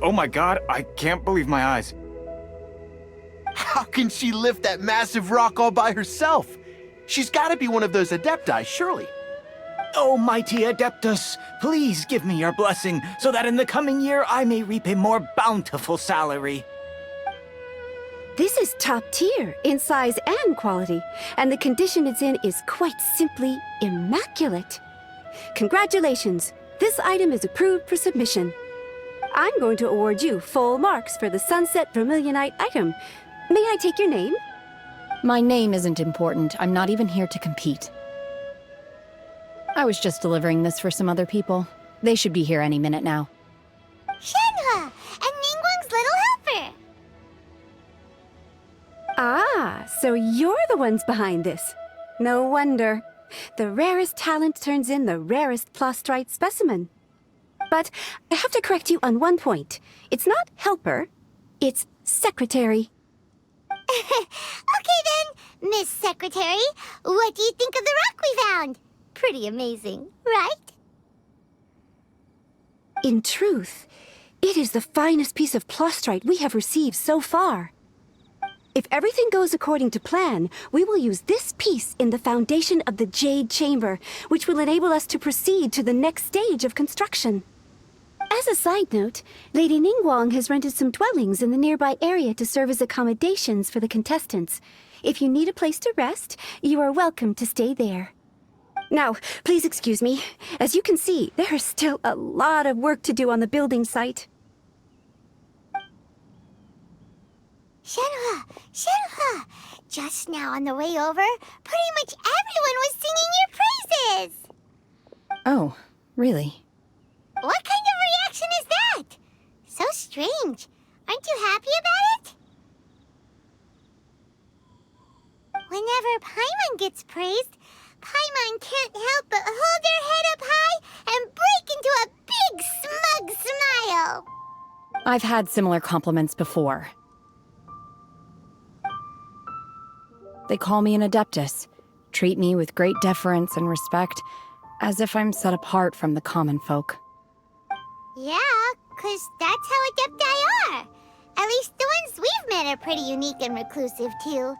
Oh my god, I can't believe my eyes. How can she lift that massive rock all by herself? She's gotta be one of those Adepti, surely. Oh, mighty Adeptus, please give me your blessing so that in the coming year I may reap a more bountiful salary. This is top tier in size and quality, and the condition it's in is quite simply immaculate. Congratulations, this item is approved for submission. I'm going to award you full marks for the Sunset Vermilionite item. May I take your name? My name isn't important. I'm not even here to compete. I was just delivering this for some other people. They should be here any minute now. Shenhe, and Ningguang's little helper. Ah, so you're the ones behind this. No wonder. The rarest talent turns in the rarest plastrite specimen. But I have to correct you on one point. It's not helper, it's secretary. Okay then, Miss Secretary, what do you think of the rock we found? Pretty amazing, right? In truth, it is the finest piece of plastrite we have received so far. If everything goes according to plan, we will use this piece in the foundation of the Jade Chamber, which will enable us to proceed to the next stage of construction. As a side note, Lady Ningguang has rented some dwellings in the nearby area to serve as accommodations for the contestants. If you need a place to rest, you are welcome to stay there. Now, please excuse me. As you can see, there is still a lot of work to do on the building site. Shenhe, just now on the way over, pretty much everyone was singing your praises. Oh, really? What kind of reaction is that? So strange. Aren't you happy about it? Whenever Paimon gets praised, Paimon can't help but hold their head up high and break into a big smug smile. I've had similar compliments before. They call me an Adeptus, treat me with great deference and respect, as if I'm set apart from the common folk. Yeah, 'cause that's how Adepti are. At least the ones we've met are pretty unique and reclusive, too.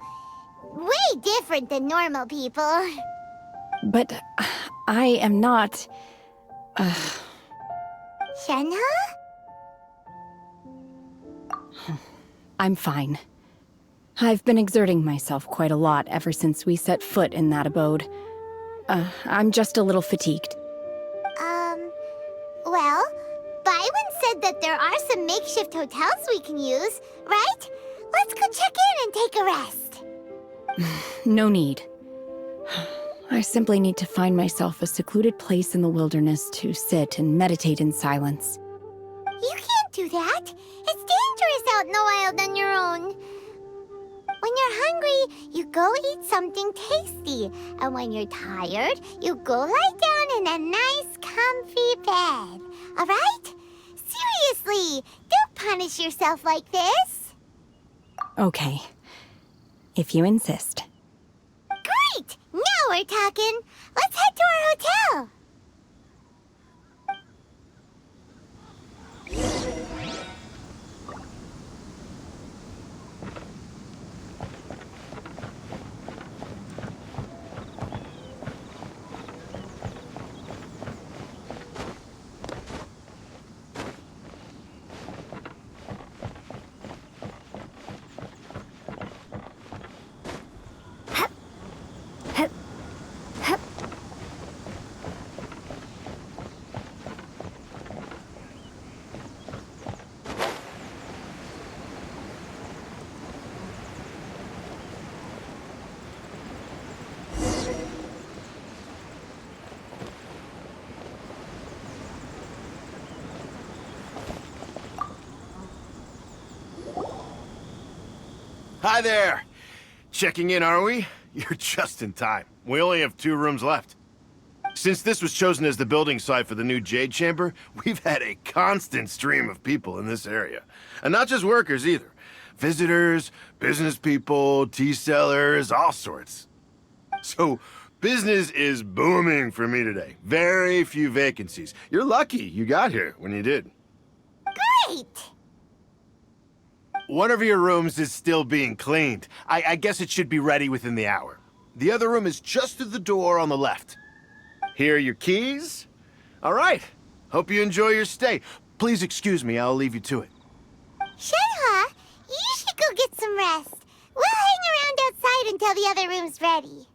Way different than normal people. But I am not... Shenhe? I'm fine. I've been exerting myself quite a lot ever since we set foot in that abode. I'm just a little fatigued. Well, Byron said that there are some makeshift hotels we can use, right? Let's go check in and take a rest. No need. I simply need to find myself a secluded place in the wilderness to sit and meditate in silence. You can't do that. It's dangerous out in the wild on your own. When you're hungry, you go eat something tasty. And when you're tired, you go lie down in a nice, comfy bed. All right? Seriously, don't punish yourself like this. Okay. If you insist. Great! Now we're talking. Let's head to our hotel. Hi there. Checking in, are we? You're just in time. We only have 2 rooms left. Since this was chosen as the building site for the new Jade Chamber, we've had a constant stream of people in this area. And not just workers either. Visitors, business people, tea sellers, all sorts. So, business is booming for me today. Very few vacancies. You're lucky you got here when you did. Great! One of your rooms is still being cleaned. I guess it should be ready within the hour. The other room is just through the door on the left. Here are your keys. All right. Hope you enjoy your stay. Please excuse me, I'll leave you to it. Shenhe, you should go get some rest. We'll hang around outside until the other room's ready.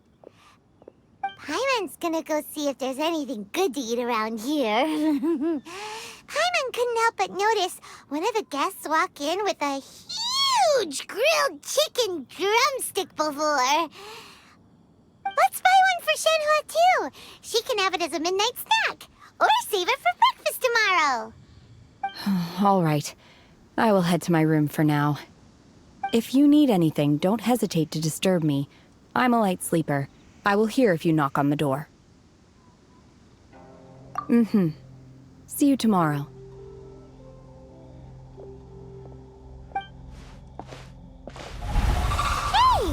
Paimon's gonna go see if there's anything good to eat around here. Paimon couldn't help but notice one of the guests walk in with a huge grilled chicken drumstick before. Let's buy one for Shenhe too. She can have it as a midnight snack. Or save it for breakfast tomorrow. All right. I will head to my room for now. If you need anything, don't hesitate to disturb me. I'm a light sleeper. I will hear if you knock on the door. See you tomorrow. Hey!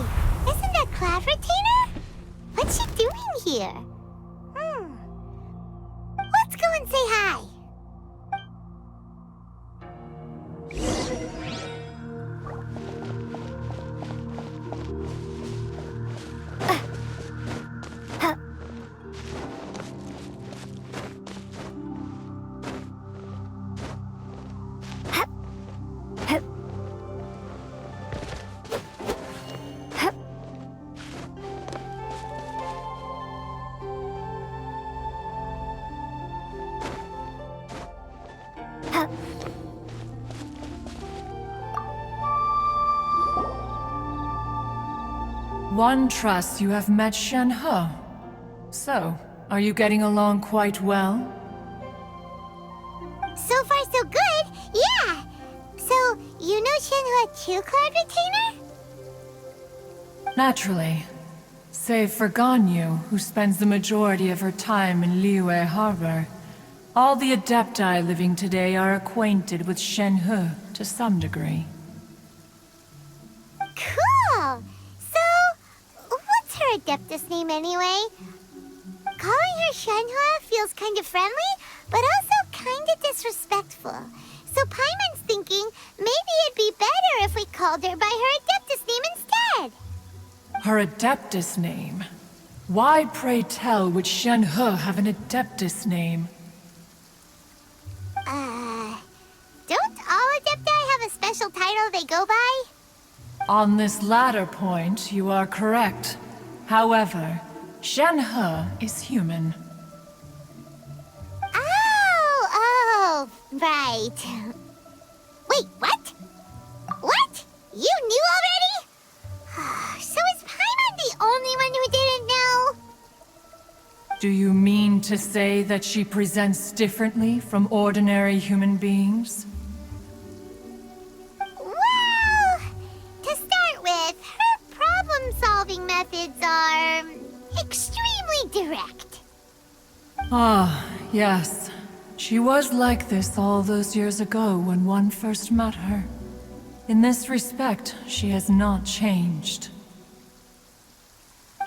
Isn't that Cloud Retainer? What's she doing here? Let's go and say hi. One trusts you have met Shenhe. So, are you getting along quite well? So far, so good. Yeah. So, you know Shenhe too, Cloud Retainer? Naturally. Save for Ganyu, who spends the majority of her time in Liyue Harbor. All the Adepti living today are acquainted with Shenhe to some degree. Cool. So, what's her Adeptus name anyway? Calling her Shenhe feels kind of friendly, but also kind of disrespectful. So Paimon's thinking maybe it'd be better if we called her by her Adeptus name instead. Her Adeptus name? Why, pray tell, would Shenhe have an Adeptus name? Don't all Adepti have a special title they go by? On this latter point, you are correct. However, Shenhe is human. Oh, right. Wait, what? What? You knew already? So is Paimon the only one who didn't know? Do you mean to say that she presents differently from ordinary human beings? Well, to start with, her problem-solving methods are extremely direct. Ah, yes. She was like this all those years ago when one first met her. In this respect, she has not changed.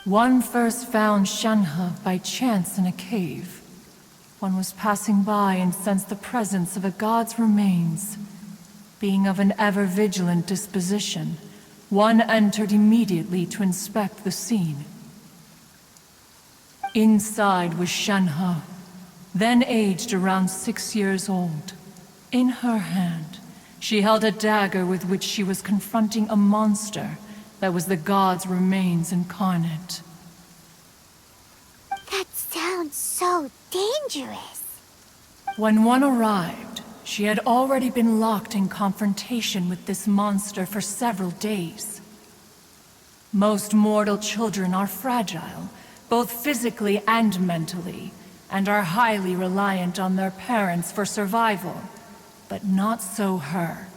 One first found Shenhe by chance in a cave. One was passing by and sensed the presence of a god's remains. Being of an ever-vigilant disposition, one entered immediately to inspect the scene. Inside was Shenhe, then aged around 6 years old. In her hand, she held a dagger with which she was confronting a monster that was the god's remains incarnate. That sounds so dangerous. When one arrived, she had already been locked in confrontation with this monster for several days. Most mortal children are fragile, both physically and mentally, and are highly reliant on their parents for survival. But not so her.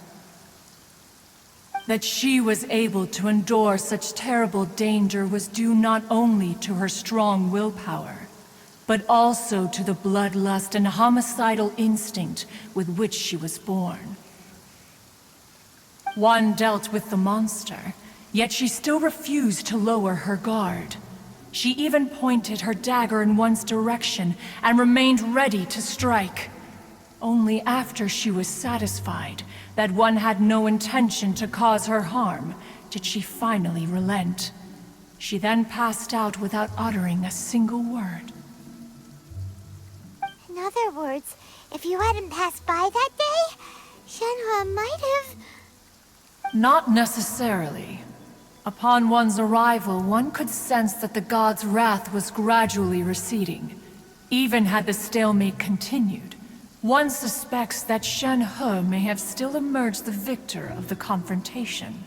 That she was able to endure such terrible danger was due not only to her strong willpower, but also to the bloodlust and homicidal instinct with which she was born. One dealt with the monster, yet she still refused to lower her guard. She even pointed her dagger in one's direction and remained ready to strike. Only after she was satisfied that one had no intention to cause her harm did she finally relent. She then passed out without uttering a single word. In other words, if you hadn't passed by that day, Shenhua might have... Not necessarily. Upon one's arrival, one could sense that the god's wrath was gradually receding. Even had the stalemate continued, one suspects that Shenhe may have still emerged the victor of the confrontation.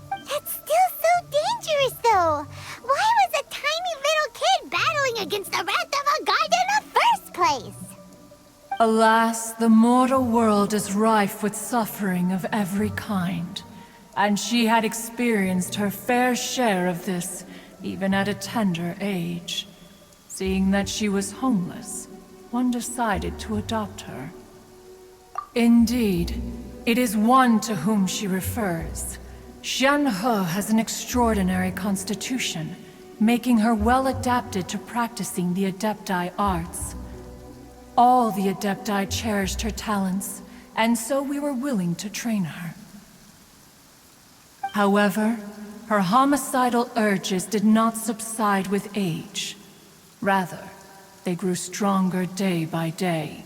That's still so dangerous, though! Why was a tiny little kid battling against the wrath of a god in the first place? Alas, the mortal world is rife with suffering of every kind, and she had experienced her fair share of this, even at a tender age. Seeing that she was homeless, one decided to adopt her. Indeed, it is one to whom she refers. Shenhe has an extraordinary constitution, making her well adapted to practicing the Adepti arts. All the Adepti cherished her talents, and so we were willing to train her. However, her homicidal urges did not subside with age. Rather, they grew stronger day by day.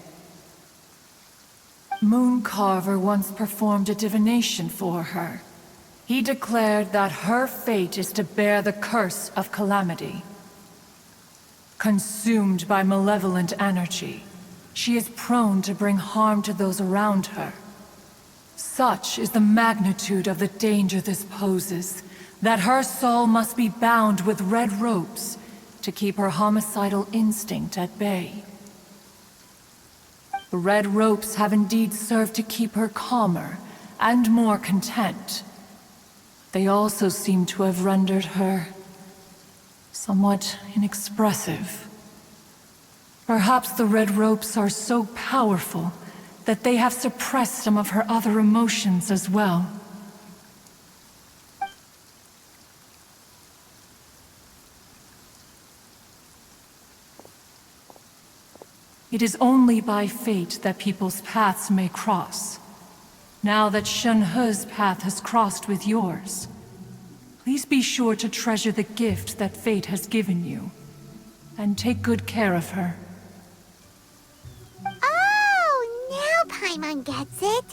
Mooncarver once performed a divination for her. He declared that her fate is to bear the curse of calamity. Consumed by malevolent energy, she is prone to bring harm to those around her. Such is the magnitude of the danger this poses, that her soul must be bound with red ropes to keep her homicidal instinct at bay. The red ropes have indeed served to keep her calmer and more content. They also seem to have rendered her somewhat inexpressive. Perhaps the red ropes are so powerful that they have suppressed some of her other emotions as well. It is only by fate that people's paths may cross. Now that Shenhe's path has crossed with yours, please be sure to treasure the gift that fate has given you, and take good care of her. Oh, now Paimon gets it.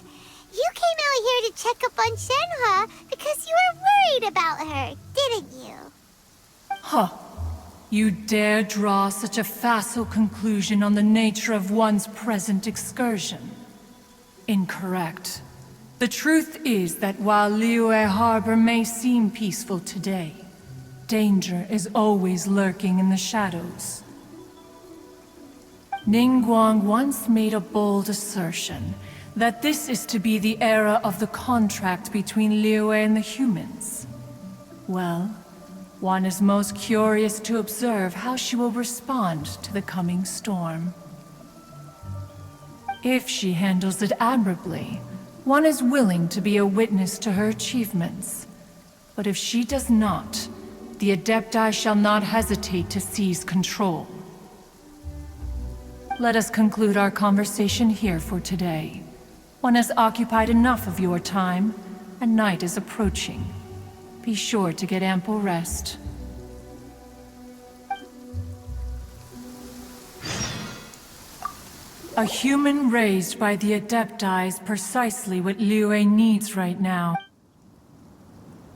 You came out here to check up on Shenhe because you were worried about her, didn't you? Huh. You dare draw such a facile conclusion on the nature of one's present excursion? Incorrect. The truth is that while Liyue Harbor may seem peaceful today, danger is always lurking in the shadows. Ningguang once made a bold assertion that this is to be the era of the contract between Liyue and the humans. Well, one is most curious to observe how she will respond to the coming storm. If she handles it admirably, one is willing to be a witness to her achievements. But if she does not, the Adepti shall not hesitate to seize control. Let us conclude our conversation here for today. One has occupied enough of your time, and night is approaching. Be sure to get ample rest. A human raised by the Adepti is precisely what Liyue needs right now.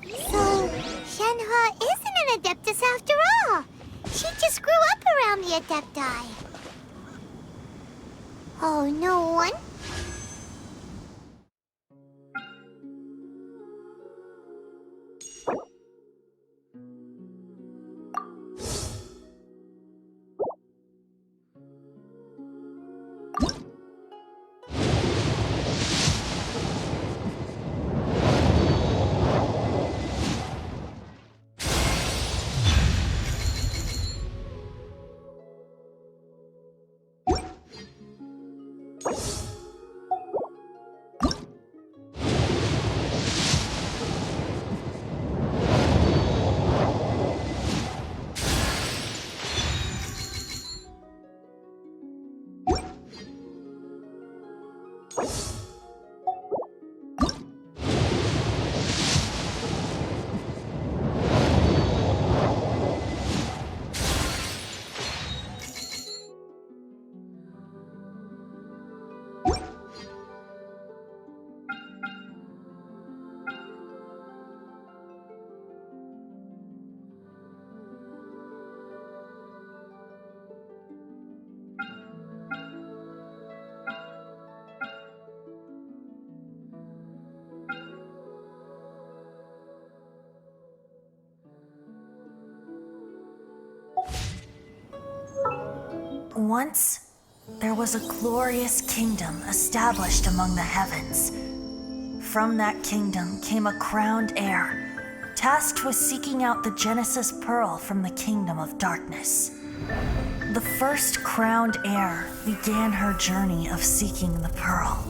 So, Shenhe isn't an Adeptus after all. She just grew up around the Adepti. Oh, no one? Once, there was a glorious kingdom established among the heavens. From that kingdom came a crowned heir, tasked with seeking out the Genesis Pearl from the kingdom of darkness. The first crowned heir began her journey of seeking the pearl.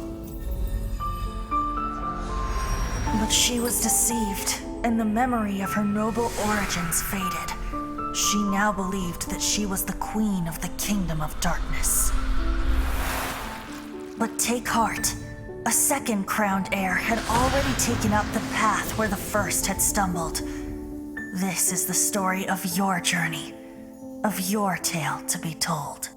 But she was deceived, and the memory of her noble origins faded. She now believed that she was the queen of the kingdom of darkness. But take heart. A second crowned heir had already taken up the path where the first had stumbled. This is the story of your journey, of your tale to be told.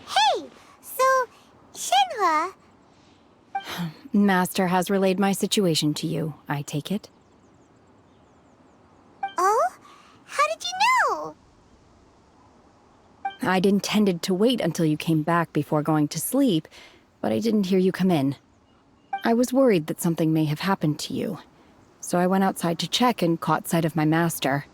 Hey! So, Shenhua... Master has relayed my situation to you, I take it. Oh? How did you know? I'd intended to wait until you came back before going to sleep, but I didn't hear you come in. I was worried that something may have happened to you, so I went outside to check and caught sight of my master.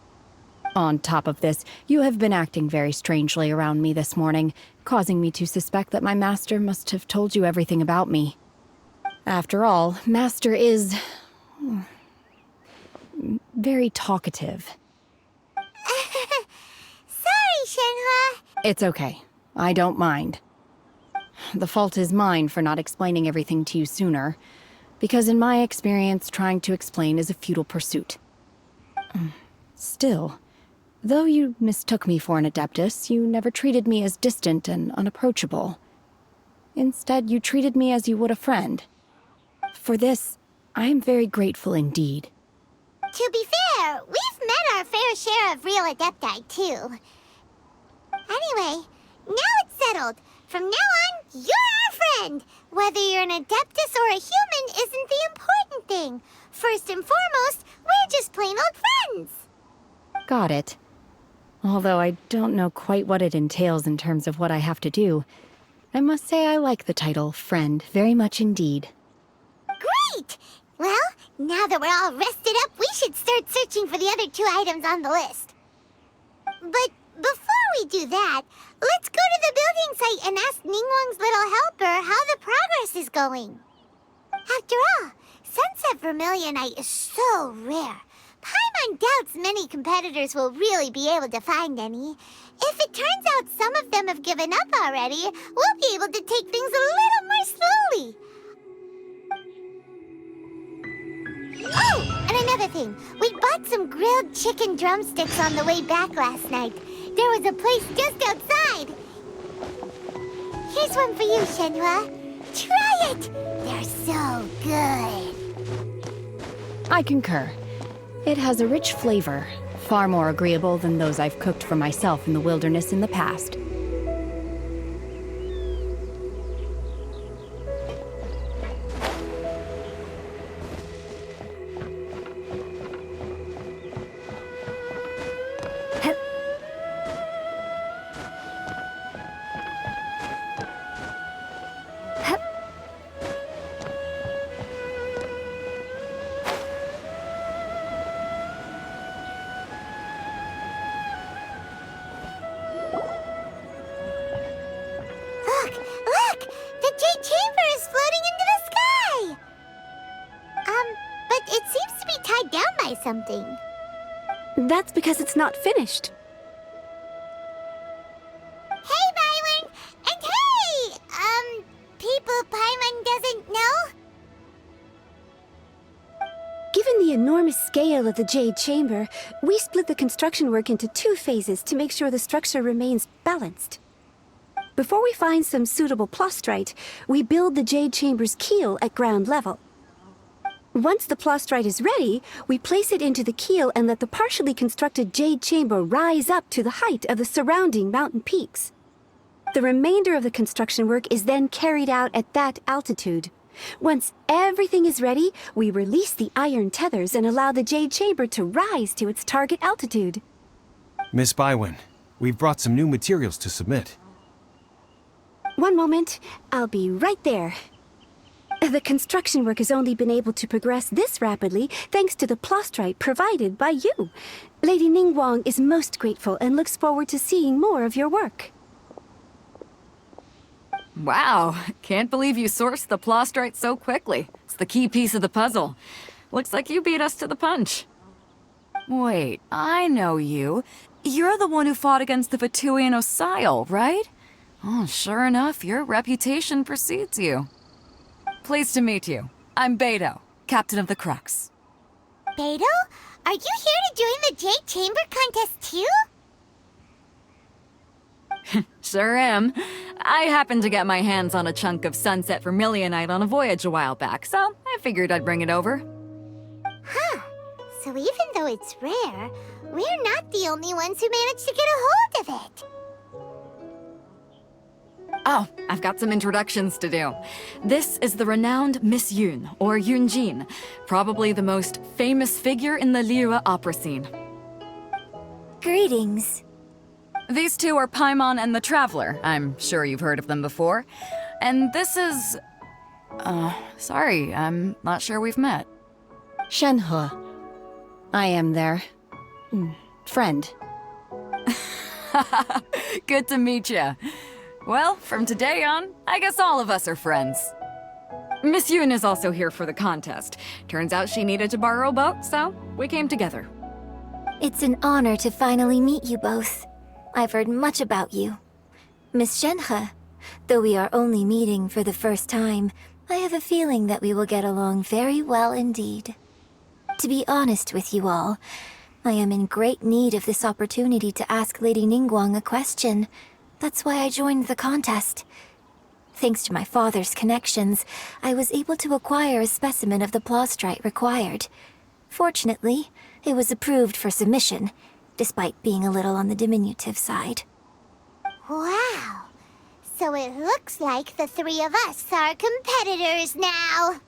On top of this, you have been acting very strangely around me this morning, causing me to suspect that my master must have told you everything about me. After all, Master is... very talkative. Sorry, Shenhua. It's okay. I don't mind. The fault is mine for not explaining everything to you sooner, because in my experience, trying to explain is a futile pursuit. Still, though you mistook me for an Adeptus, you never treated me as distant and unapproachable. Instead, you treated me as you would a friend. For this, I am very grateful indeed. To be fair, we've met our fair share of real Adepti, too. Anyway, now it's settled. From now on, you're our friend. Whether you're an Adeptus or a human isn't the important thing. First and foremost, we're just plain old friends. Got it. Although I don't know quite what it entails in terms of what I have to do, I must say I like the title friend very much indeed. Great! Well, now that we're all rested up, we should start searching for the other 2 items on the list. But before we do that, let's go to the building site and ask Ningguang's little helper how the progress is going. After all, Sunset Vermilionite is so rare. Paimon doubts many competitors will really be able to find any. If it turns out some of them have given up already, we'll be able to take things a little more slowly. Oh, and another thing. We bought some grilled chicken drumsticks on the way back last night. There was a place just outside. Here's one for you, Shenhua. Try it! They're so good. I concur. It has a rich flavor, far more agreeable than those I've cooked for myself in the wilderness in the past. Look! The Jade Chamber is floating into the sky! But it seems to be tied down by something. That's because it's not finished. Hey, Byron! And hey! People Paimon doesn't know? Given the enormous scale of the Jade Chamber, we split the construction work into 2 phases to make sure the structure remains balanced. Before we find some suitable plastrite, we build the Jade Chamber's keel at ground level. Once the plastrite is ready, we place it into the keel and let the partially constructed Jade Chamber rise up to the height of the surrounding mountain peaks. The remainder of the construction work is then carried out at that altitude. Once everything is ready, we release the iron tethers and allow the Jade Chamber to rise to its target altitude. Miss Bywin, We've brought some new materials to submit. One moment. I'll be right there. The construction work has only been able to progress this rapidly thanks to the plastrite provided by you. Lady Ningguang is most grateful and looks forward to seeing more of your work. Wow, can't believe you sourced the plastrite so quickly. It's the key piece of the puzzle. Looks like you beat us to the punch. Wait, I know you. You're the one who fought against the Fatui and Osile, right? Oh, sure enough, your reputation precedes you. Pleased to meet you. I'm Beto, captain of the Crux. Beto? Are you here to join the Jade Chamber contest too? Sure am. I happened to get my hands on a chunk of sunset vermilionite on a voyage a while back, so I figured I'd bring it over. Huh. So even though it's rare, we're not the only ones who managed to get a hold of it. Oh, I've got some introductions to do. This is the renowned Miss Yun, or Yunjin, probably the most famous figure in the Liyue opera scene. Greetings. These two are Paimon and the Traveler. I'm sure you've heard of them before. And this is... sorry, I'm not sure we've met. Shenhe. I am their... friend. Good to meet you. Well, from today on, I guess all of us are friends. Miss Yun is also here for the contest. Turns out she needed to borrow a boat, so we came together. It's an honor to finally meet you both. I've heard much about you. Miss Shenhe, though we are only meeting for the first time, I have a feeling that we will get along very well indeed. To be honest with you all, I am in great need of this opportunity to ask Lady Ningguang a question. That's why I joined the contest. Thanks to my father's connections, I was able to acquire a specimen of the plastrite required. Fortunately, it was approved for submission, despite being a little on the diminutive side. Wow. So it looks like the three of us are competitors now.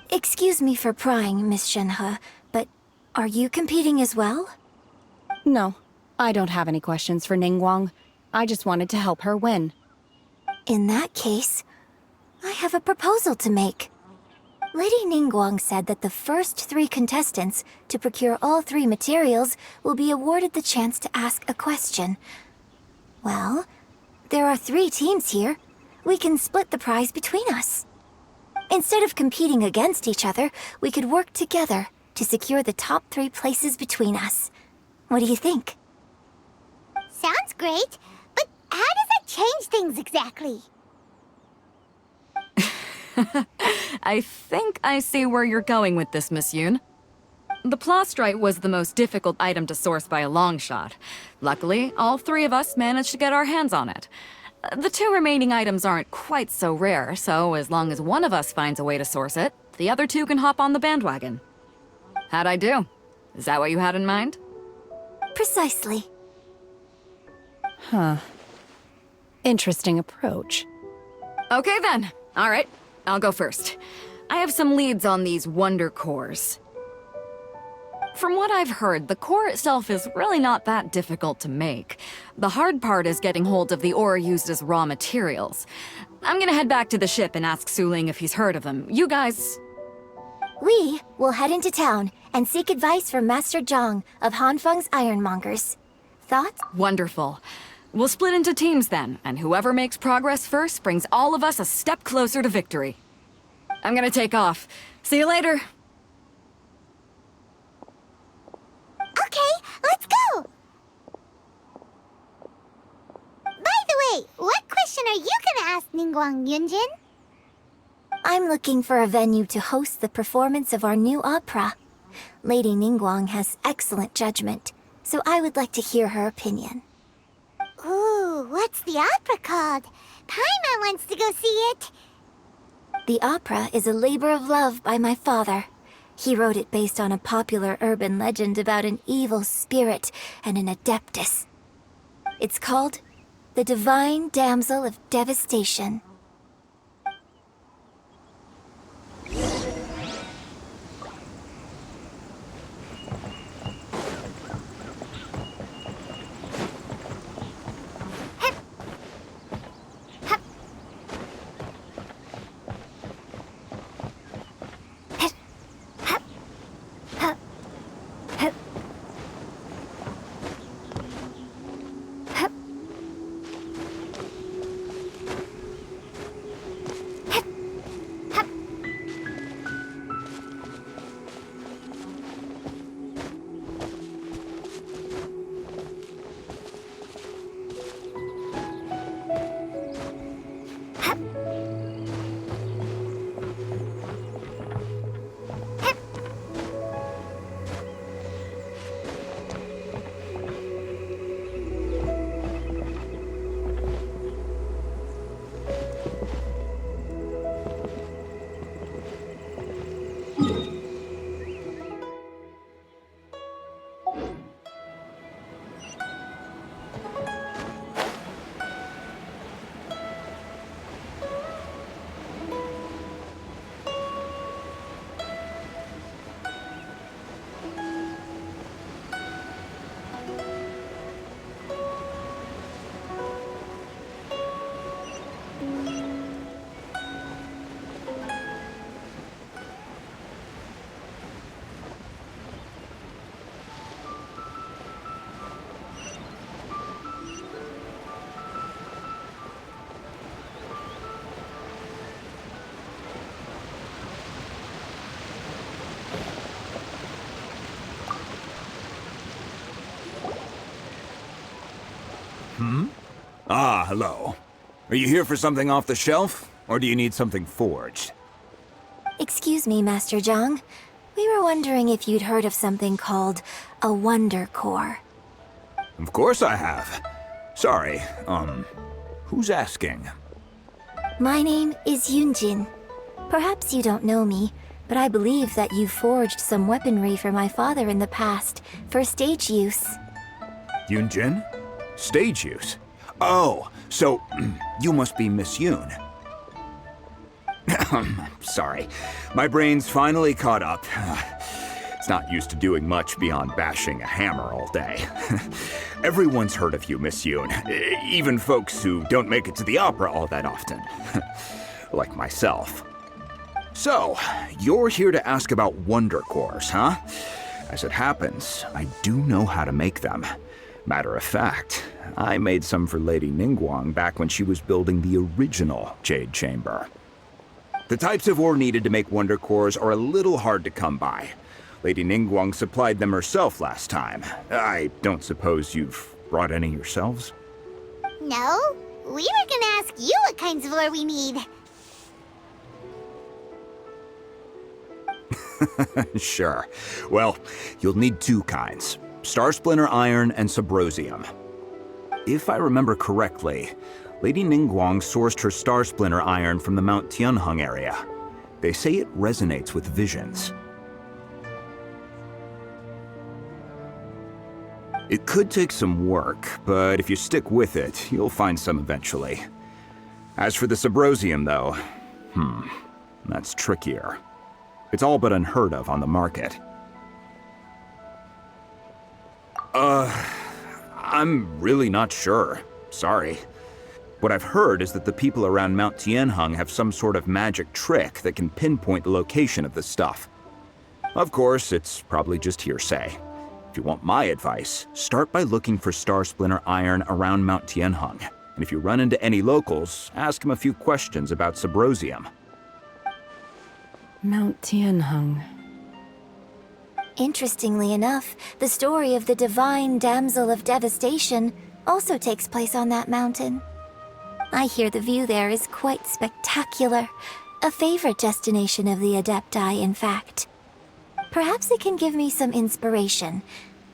Excuse me for prying, Miss Shenhe, but are you competing as well? No, I don't have any questions for Ningguang. I just wanted to help her win. In that case, I have a proposal to make. Lady Ningguang said that the first 3 contestants to procure all 3 materials will be awarded the chance to ask a question. Well, there are 3 teams here. We can split the prize between us. Instead of competing against each other, we could work together to secure the top 3 places between us. What do you think? Sounds great, but how does that change things exactly? I think I see where you're going with this, Miss Yun. The plastrite was the most difficult item to source by a long shot. Luckily, all 3 of us managed to get our hands on it. The 2 remaining items aren't quite so rare, so as long as one of us finds a way to source it, the other 2 can hop on the bandwagon. How'd I do? Is that what you had in mind? Precisely. Huh. Interesting approach. Okay then. All right, I'll go first. I have some leads on these wonder cores. From what I've heard, the core itself is really not that difficult to make. The hard part is getting hold of the ore used as raw materials. I'm gonna head back to the ship and ask Suling if he's heard of them. You guys... We will head into town and seek advice from Master Zhang of Hanfeng's Ironmongers. Thoughts? Wonderful. We'll split into teams then, and whoever makes progress first brings all of us a step closer to victory. I'm gonna take off. See you later. Okay, let's go! By the way, what question are you gonna ask Ningguang, Yunjin? I'm looking for a venue to host the performance of our new opera. Lady Ningguang has excellent judgment, so I would like to hear her opinion. Ooh, what's the opera called? Paimon wants to go see it. The opera is a labor of love by my father. He wrote it based on a popular urban legend about an evil spirit and an adeptus. It's called The Divine Damsel of Devastation. Ah, hello. Are you here for something off the shelf, or do you need something forged? Excuse me, Master Zhang. We were wondering if you'd heard of something called a Wonder Core. Of course I have. Sorry, who's asking? My name is Yunjin. Perhaps you don't know me, but I believe that you forged some weaponry for my father in the past, for stage use. Yunjin? Stage use? Oh, so you must be Miss Yoon. Sorry, my brain's finally caught up. It's not used to doing much beyond bashing a hammer all day. Everyone's heard of you, Miss Yoon. Even folks who don't make it to the opera all that often. Like myself. So, you're here to ask about Wonder Cores, huh? As it happens, I do know how to make them. Matter of fact, I made some for Lady Ningguang back when she was building the original Jade Chamber. The types of ore needed to make Wonder Cores are a little hard to come by. Lady Ningguang supplied them herself last time. I don't suppose you've brought any yourselves? No, we were gonna ask you what kinds of ore we need. Sure. Well, you'll need two kinds. Star Splinter Iron and Subrosium. If I remember correctly, Lady Ningguang sourced her Star Splinter Iron from the Mount Tianheng area. They say it resonates with visions. It could take some work, but if you stick with it, you'll find some eventually. As for the Subrosium, though, that's trickier. It's all but unheard of on the market. I'm really not sure. Sorry. What I've heard is that the people around Mount Tianheng have some sort of magic trick that can pinpoint the location of the stuff. Of course, it's probably just hearsay. If you want my advice, start by looking for Star Splinter Iron around Mount Tianheng. And if you run into any locals, ask them a few questions about Subrosium. Mount Tianheng. Interestingly enough, the story of the divine damsel of devastation also takes place on that mountain. I hear the view there is quite spectacular. A favorite destination of the Adepti, in fact. Perhaps it can give me some inspiration.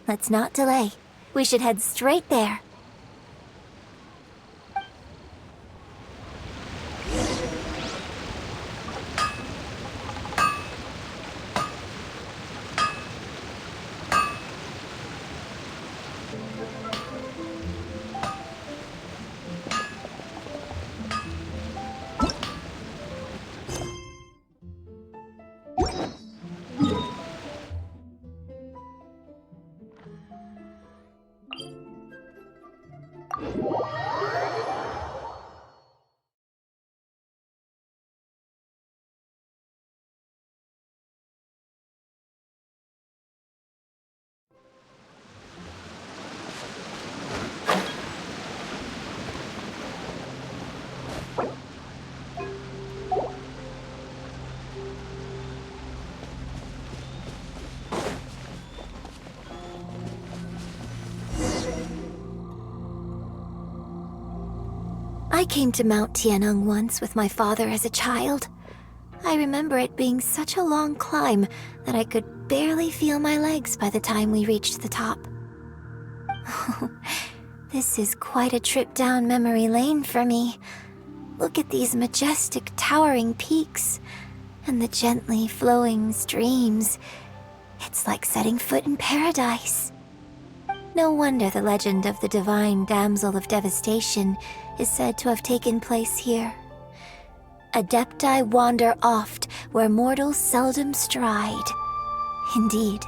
Let's not delay. We should head straight there. I came to Mount Tianheng once with my father as a child. I remember it being such a long climb that I could barely feel my legs by the time we reached the top. This is quite a trip down memory lane for me. Look at these majestic towering peaks and the gently flowing streams. It's like setting foot in paradise. No wonder the legend of the divine damsel of devastation is said to have taken place here. Adepti wander oft where mortals seldom stride. Indeed,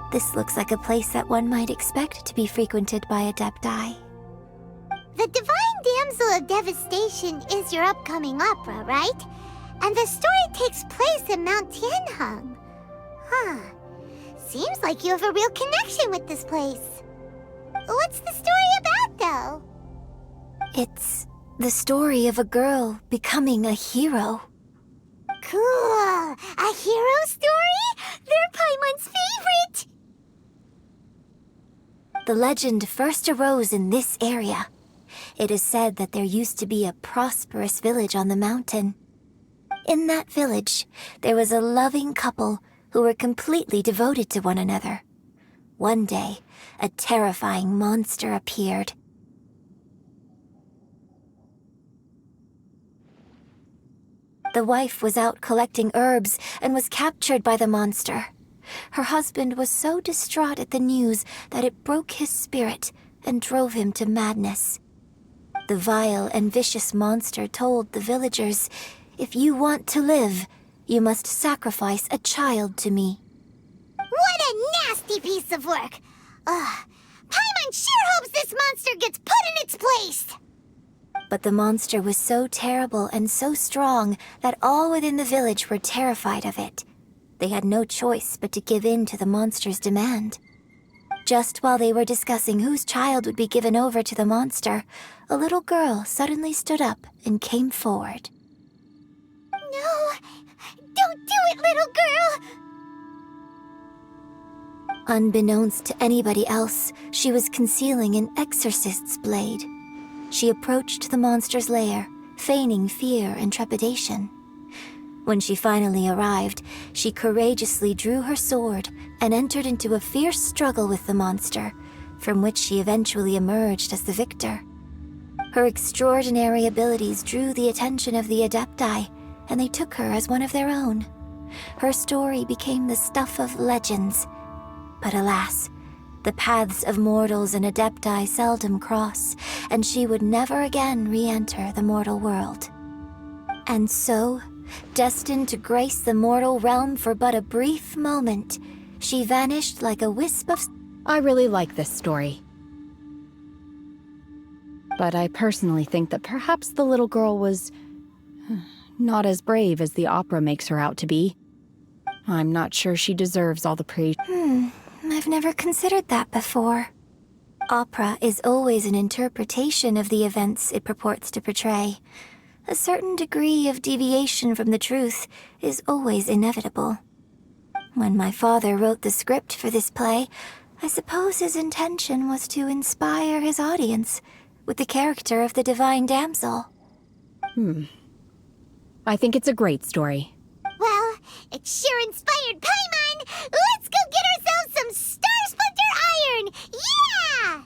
this looks like a place that one might expect to be frequented by Adepti. The Divine Damsel of Devastation is your upcoming opera, right? And the story takes place in Mount Tianheng. Huh. Seems like you have a real connection with this place. What's the story about, though? It's the story of a girl becoming a hero. Cool! A hero story? They're Paimon's favorite! The legend first arose in this area, It is said that there used to be a prosperous village on the mountain. In that village, there was a loving couple who were completely devoted to one another. One day, a terrifying monster appeared. The wife was out collecting herbs and was captured by the monster. Her husband was so distraught at the news that it broke his spirit and drove him to madness. The vile and vicious monster told the villagers, "If you want to live, you must sacrifice a child to me." What a nasty piece of work! Ugh. Paimon sure hopes this monster gets put in its place! But the monster was so terrible and so strong that all within the village were terrified of it. They had no choice but to give in to the monster's demand. Just while they were discussing whose child would be given over to the monster, a little girl suddenly stood up and came forward. No! Don't do it, little girl! Unbeknownst to anybody else, she was concealing an exorcist's blade. She approached the monster's lair, feigning fear and trepidation. When she finally arrived, she courageously drew her sword and entered into a fierce struggle with the monster, from which she eventually emerged as the victor. Her extraordinary abilities drew the attention of the Adepti, and they took her as one of their own. Her story became the stuff of legends. But alas, the paths of mortals and Adepti seldom cross, and she would never again re-enter the mortal world. And so, destined to grace the mortal realm for but a brief moment, she vanished like a wisp of... I really like this story. But I personally think that perhaps the little girl was not as brave as the opera makes her out to be. I'm not sure she deserves all the praise. I've never considered that before. Opera is always an interpretation of the events it purports to portray. A certain degree of deviation from the truth is always inevitable. When my father wrote the script for this play, I suppose his intention was to inspire his audience with the character of the divine damsel. I think it's a great story. Well, it sure inspired Paimon! Let's go get ourselves some Star Splinter Iron! Yeah!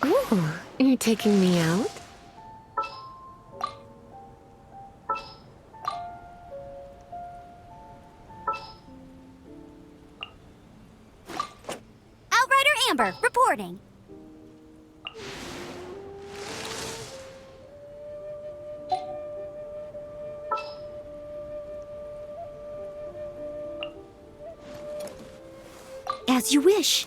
Ooh, you're taking me out? Outrider Amber, reporting. As you wish.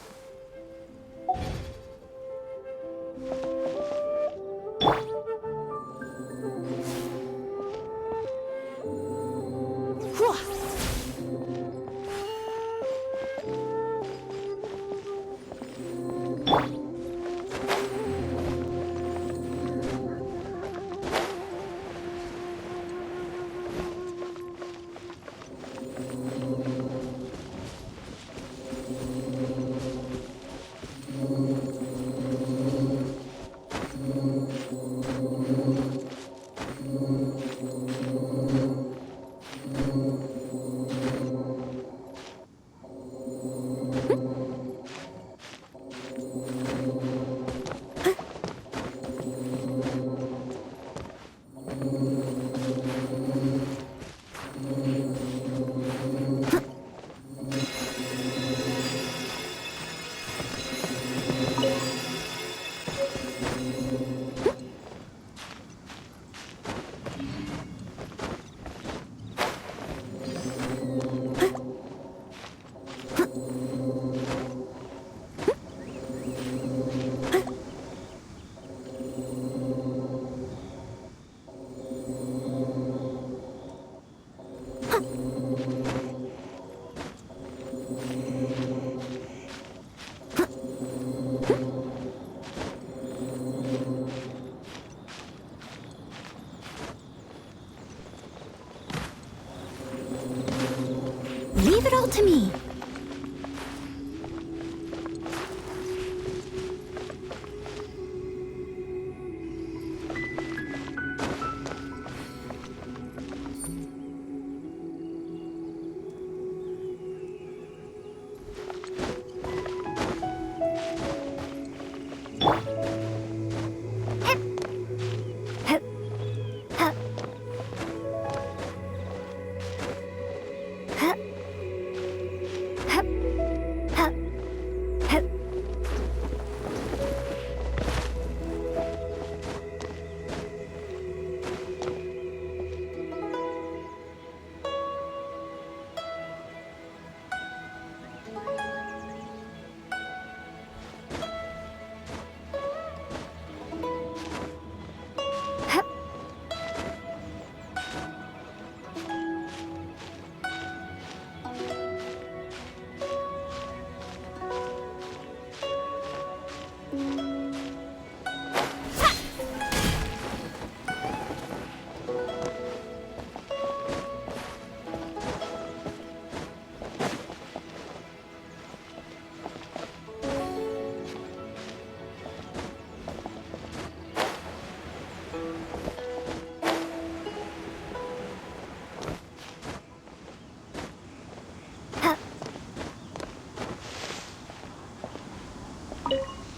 Leave it all to me.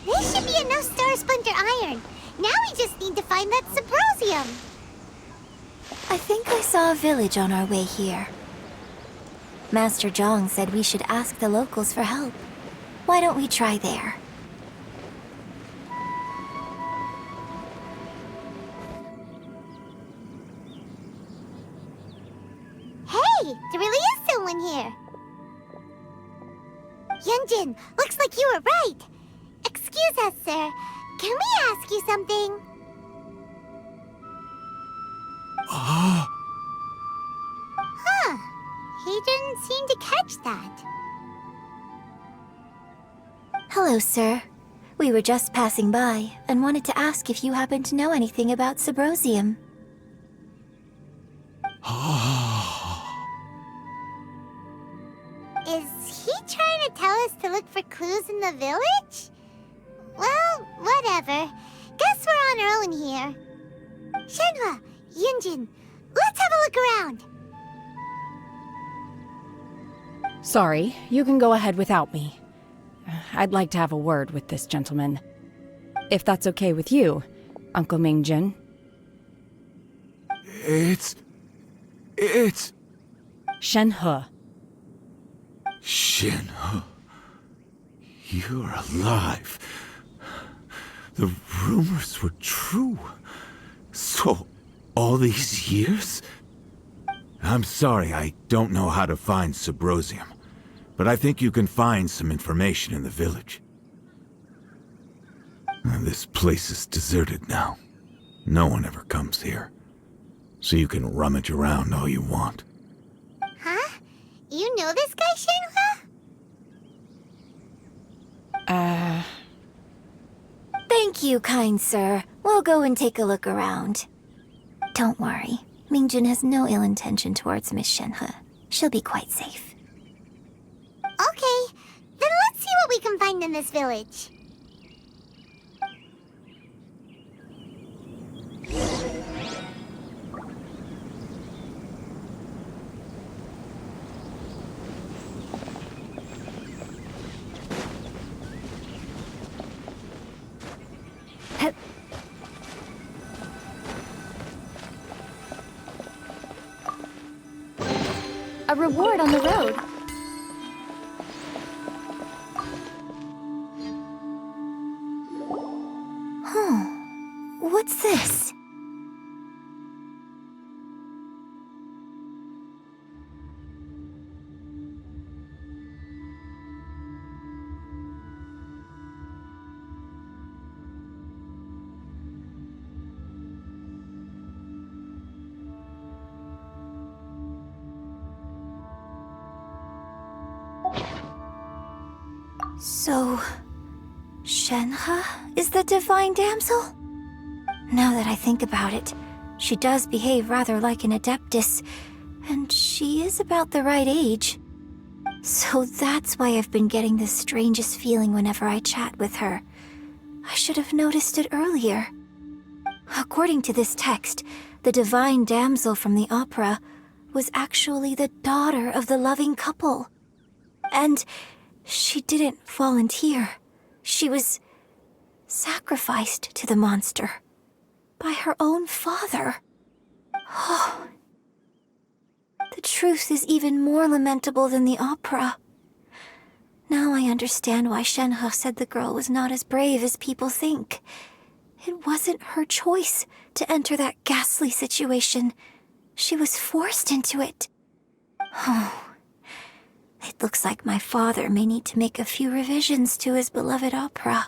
This should be enough Star Splinter iron. Now we just need to find that Subrosium. I think I saw a village on our way here. Master Zhang said we should ask the locals for help. Why don't we try there? Hey, there really is someone here. Yunjin, looks like you were right. Excuse us, sir. Can we ask you something? Huh. He didn't seem to catch that. Hello, sir. We were just passing by and wanted to ask if you happen to know anything about Subrosium. Is he trying to tell us to look for clues in the village? Well, whatever. Guess we're on our own here. Shenhua, Yunjin, let's have a look around. Sorry, you can go ahead without me. I'd like to have a word with this gentleman. If that's okay with you, Uncle Mingjin. It's... Shenhe. Shenhe. You're alive. The rumors were true. So, all these years? I'm sorry, I don't know how to find Subrosium, but I think you can find some information in the village. This place is deserted now. No one ever comes here. So you can rummage around all you want. Huh? You know this guy, Shenhua? Thank you, kind sir. We'll go and take a look around. Don't worry. Mingjin has no ill intention towards Miss Shenhe. She'll be quite safe. Okay, then let's see what we can find in this village. A reward on the road. What's this? So, Shenhe is the divine damsel? Now that I think about it, she does behave rather like an adeptus, and she is about the right age. So that's why I've been getting the strangest feeling whenever I chat with her. I should have noticed it earlier. According to this text, the divine damsel from the opera was actually the daughter of the loving couple. And she didn't volunteer. She was sacrificed to the monster by her own father. Oh. The truth is even more lamentable than the opera. Now I understand why Shenhe said the girl was not as brave as people think. It wasn't her choice to enter that ghastly situation. She was forced into it. Oh, it looks like my father may need to make a few revisions to his beloved opera.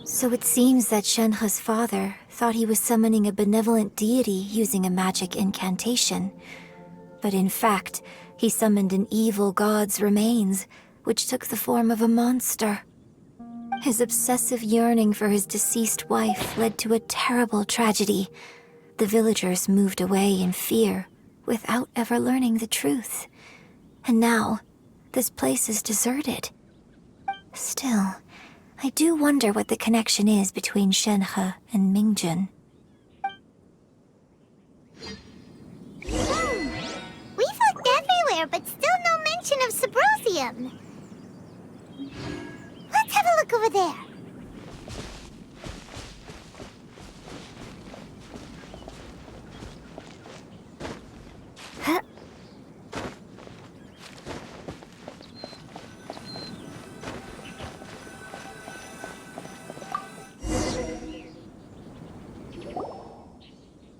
So it seems that Shenhe's father thought he was summoning a benevolent deity using a magic incantation. But in fact, he summoned an evil god's remains, which took the form of a monster. His obsessive yearning for his deceased wife led to a terrible tragedy. The villagers moved away in fear, without ever learning the truth. And now, this place is deserted. Still, I do wonder what the connection is between Shenhe and Mingjun. We've looked everywhere, but still no mention of Subrosium. Let's have a look over there. Huh?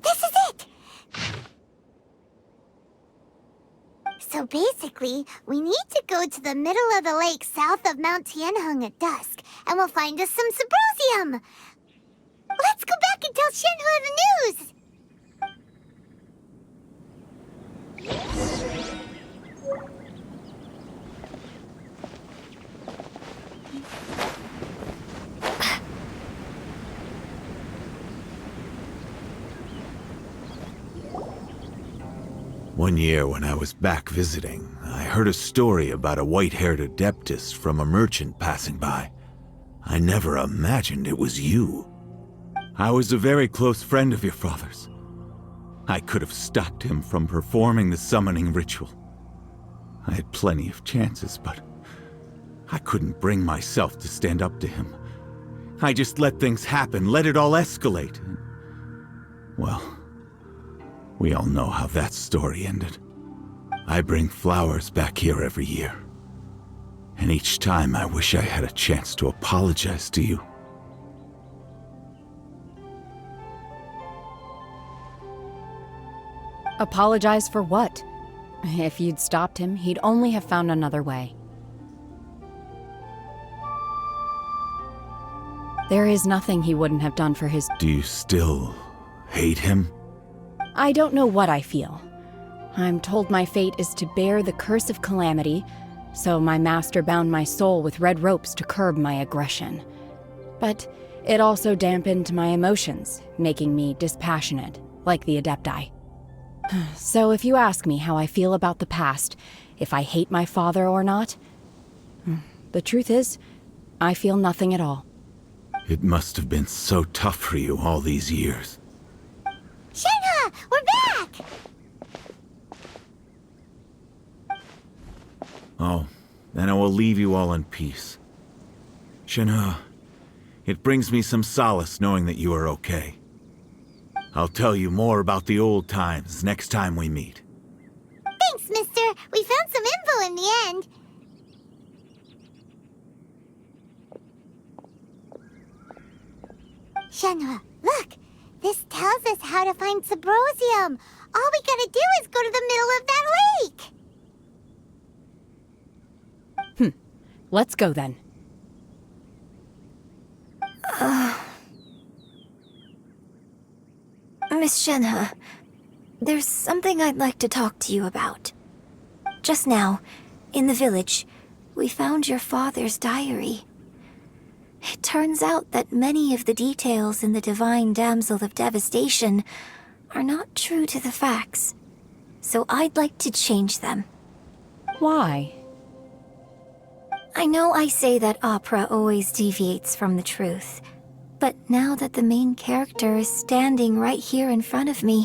This is it! So basically, we need to go to the middle of the lake south of Mount Tianheng at dusk, and we'll find us some Subrosium! Let's go back and tell Shenhe the news! One year when I was back visiting, I heard a story about a white-haired adeptus from a merchant passing by. I never imagined it was you. I was a very close friend of your father's. I could have stopped him from performing the summoning ritual. I had plenty of chances, but I couldn't bring myself to stand up to him. I just let things happen, let it all escalate. Well, we all know how that story ended. I bring flowers back here every year. And each time I wish I had a chance to apologize to you. Apologize for what? If you'd stopped him, he'd only have found another way. There is nothing he wouldn't have done for his... Do you still hate him? I don't know what I feel. I'm told my fate is to bear the curse of calamity, so my master bound my soul with red ropes to curb my aggression. But it also dampened my emotions, making me dispassionate, like the Adepti. So if you ask me how I feel about the past, if I hate my father or not, the truth is, I feel nothing at all. It must have been so tough for you all these years. Shenhe, we're back! Oh, then I will leave you all in peace. Shenhe, it brings me some solace knowing that you are okay. I'll tell you more about the old times next time we meet. Thanks, mister. We found some info in the end. Shenhe, look! This tells us how to find Subrosium. All we gotta do is go to the middle of that lake! Let's go then. Miss Shenhe, there's something I'd like to talk to you about. Just now, in the village, we found your father's diary. It turns out that many of the details in the Divine Damsel of Devastation are not true to the facts, so I'd like to change them. Why? I know I say that opera always deviates from the truth, but now that the main character is standing right here in front of me,